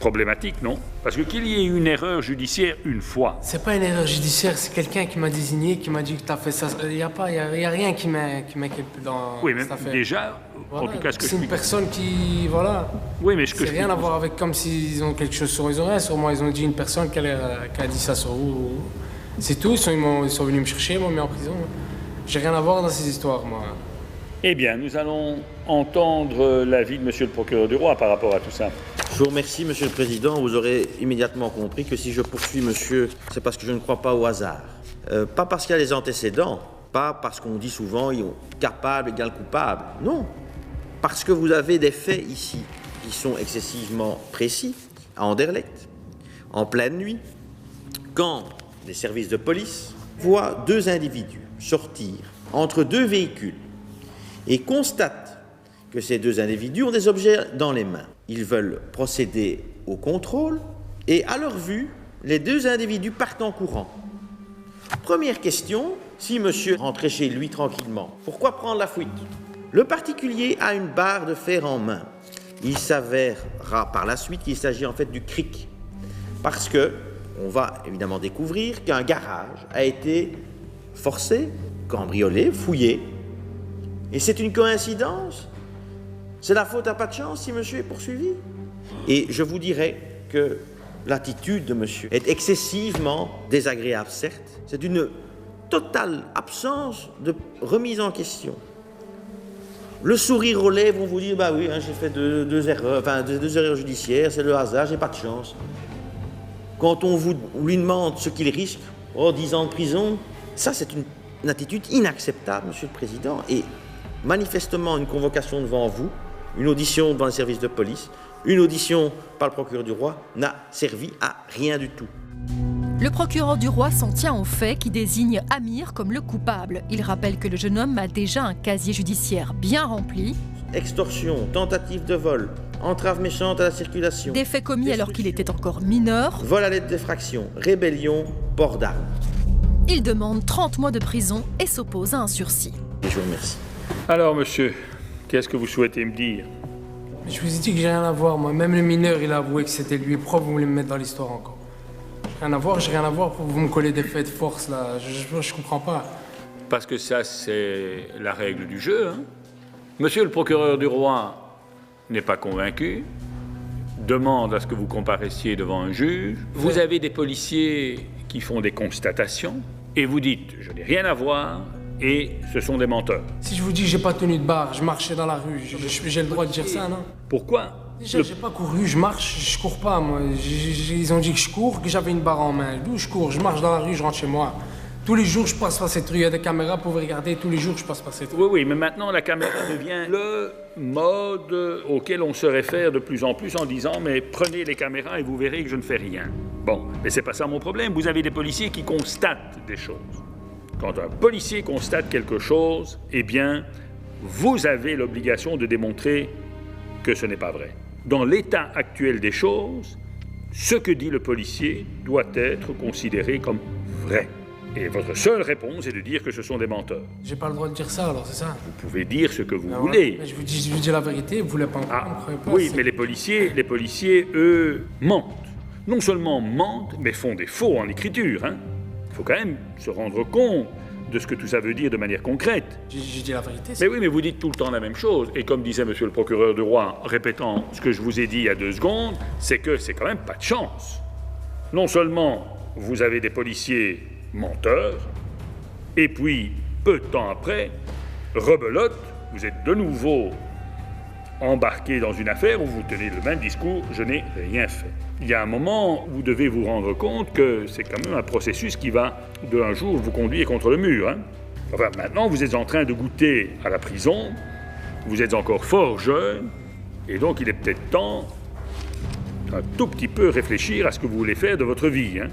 problématique, non? Parce que qu'il y ait une erreur judiciaire une fois... C'est pas une erreur judiciaire, c'est quelqu'un qui m'a désigné, qui m'a dit que t'as fait ça. Il y a rien qui m'inquiète dans oui, mais cette affaire. Déjà, voilà, en tout cas, ce que c'est une personne qui... Voilà. Oui, mais ce que c'est rien à voir avec comme s'ils ont quelque chose sur eux. Ils ont rien sur moi. Ils ont dit une personne qui a dit ça sur vous. C'est tout. Ils sont venus me chercher, ils m'ont mis en prison. J'ai rien à voir dans ces histoires, moi. Eh bien, nous allons entendre l'avis de Monsieur le procureur du roi par rapport à tout ça. Je vous remercie, Monsieur le Président. Vous aurez immédiatement compris que si je poursuis monsieur, c'est parce que je ne crois pas au hasard. Pas parce qu'il y a des antécédents, pas parce qu'on dit souvent capable égale coupable. Non, parce que vous avez des faits ici qui sont excessivement précis, à Anderlecht, en pleine nuit, quand les services de police voient 2 individus sortir entre 2 véhicules et constatent que ces 2 individus ont des objets dans les mains. Ils veulent procéder au contrôle et à leur vue, les 2 individus partent en courant. Première question, si monsieur rentrait chez lui tranquillement, pourquoi prendre la fuite? Le particulier a une barre de fer en main. Il s'avérera par la suite qu'il s'agit en fait du cric. Parce que on va évidemment découvrir qu'un garage a été forcé, cambriolé, fouillé. Et c'est une coïncidence? C'est la faute à pas de chance si monsieur est poursuivi? Et je vous dirais que l'attitude de monsieur est excessivement désagréable, certes. C'est une totale absence de remise en question. Le sourire aux lèvres, on vous dit, bah oui, hein, j'ai fait deux erreurs judiciaires, c'est le hasard, j'ai pas de chance. Quand on lui demande ce qu'il risque, 10 ans de prison, ça c'est une attitude inacceptable, Monsieur le Président, et manifestement une convocation devant vous, une audition devant les services de police, une audition par le procureur du roi n'a servi à rien du tout. Le procureur du roi s'en tient au fait qui désigne Amir comme le coupable. Il rappelle que le jeune homme a déjà un casier judiciaire bien rempli. Extorsion, tentative de vol, entrave méchante à la circulation. Des faits commis alors qu'il était encore mineur. Vol à l'aide d'effraction, rébellion, port d'armes. Il demande 30 mois de prison et s'oppose à un sursis. Et je vous remercie. Alors, monsieur, qu'est-ce que vous souhaitez me dire? Je vous ai dit que j'ai rien à voir, moi. Même le mineur, il a avoué que c'était lui. Pourquoi vous voulez me mettre dans l'histoire encore? Rien à voir, j'ai rien à voir pour vous me coller des faits de force, là. Je comprends pas. Parce que ça, c'est la règle du jeu, hein. Monsieur le procureur du roi n'est pas convaincu, demande à ce que vous comparaissiez devant un juge. Vous avez des policiers qui font des constatations, et vous dites « je n'ai rien à voir » et ce sont des menteurs. Si je vous dis que j'ai pas tenu de barre, je marchais dans la rue, j'ai le droit de dire ça, non? Pourquoi? Déjà, j'ai pas couru, je marche, je cours pas, moi. Ils ont dit que je cours, que j'avais une barre en main. D'où je cours, je marche dans la rue, je rentre chez moi. Tous les jours, je passe par cette rue, il y a des caméras pour vous regarder, tous les jours, je passe par cette rue. Oui, mais maintenant, la caméra devient le mode auquel on se réfère de plus en plus en disant « mais prenez les caméras et vous verrez que je ne fais rien ». Bon, mais c'est pas ça mon problème, vous avez des policiers qui constatent des choses. Quand un policier constate quelque chose, eh bien, vous avez l'obligation de démontrer que ce n'est pas vrai. Dans l'état actuel des choses, ce que dit le policier doit être considéré comme vrai. Et votre seule réponse est de dire que ce sont des menteurs. J'ai pas le droit de dire ça, alors, c'est ça? Vous pouvez dire ce que vous voulez. Mais je vous dis la vérité, vous voulez pas en croyez pas. Oui, mais les policiers, eux, mentent. Non seulement mentent, mais font des faux en écriture, hein. Il faut quand même se rendre compte de ce que tout ça veut dire de manière concrète. J'ai dit la vérité. Mais oui, mais vous dites tout le temps la même chose. Et comme disait monsieur le procureur du roi, répétant ce que je vous ai dit il y a 2 secondes, c'est que c'est quand même pas de chance. Non seulement vous avez des policiers menteurs, et puis, peu de temps après, rebelote, vous êtes de nouveau embarqué dans une affaire où vous tenez le même discours « je n'ai rien fait ». Il y a un moment où vous devez vous rendre compte que c'est quand même un processus qui va, d'un jour, vous conduire contre le mur, hein. Enfin, maintenant, vous êtes en train de goûter à la prison, vous êtes encore fort jeune, et donc il est peut-être temps un tout petit peu réfléchir à ce que vous voulez faire de votre vie, hein.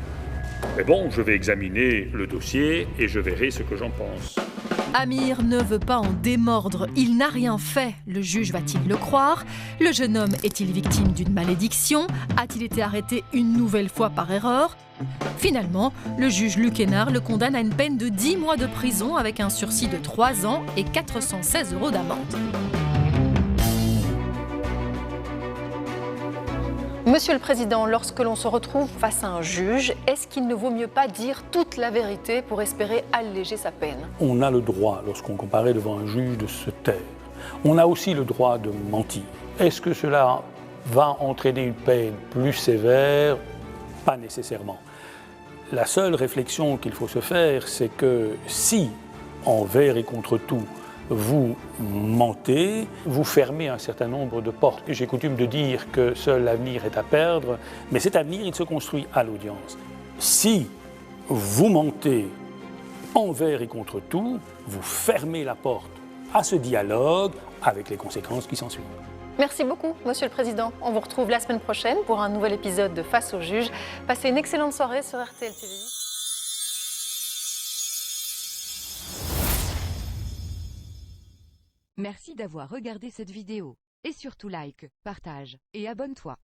Mais bon, je vais examiner le dossier et je verrai ce que j'en pense. Amir ne veut pas en démordre, il n'a rien fait. Le juge va-t-il le croire? Le jeune homme est-il victime d'une malédiction? A-t-il été arrêté une nouvelle fois par erreur? Finalement, le juge Luc Hénard le condamne à une peine de 10 mois de prison avec un sursis de 3 ans et 416 € d'amende. Monsieur le Président, lorsque l'on se retrouve face à un juge, est-ce qu'il ne vaut mieux pas dire toute la vérité pour espérer alléger sa peine? On a le droit, lorsqu'on comparaît devant un juge, de se taire. On a aussi le droit de mentir. Est-ce que cela va entraîner une peine plus sévère? Pas nécessairement. La seule réflexion qu'il faut se faire, c'est que si, envers et contre tout, vous mentez, vous fermez un certain nombre de portes. J'ai coutume de dire que seul l'avenir est à perdre, mais cet avenir, il se construit à l'audience. Si vous mentez envers et contre tout, vous fermez la porte à ce dialogue avec les conséquences qui s'ensuivent. Merci beaucoup, Monsieur le Président. On vous retrouve la semaine prochaine pour un nouvel épisode de Face au juge. Passez une excellente soirée sur RTL TV. Merci d'avoir regardé cette vidéo. Et surtout like, partage et abonne-toi.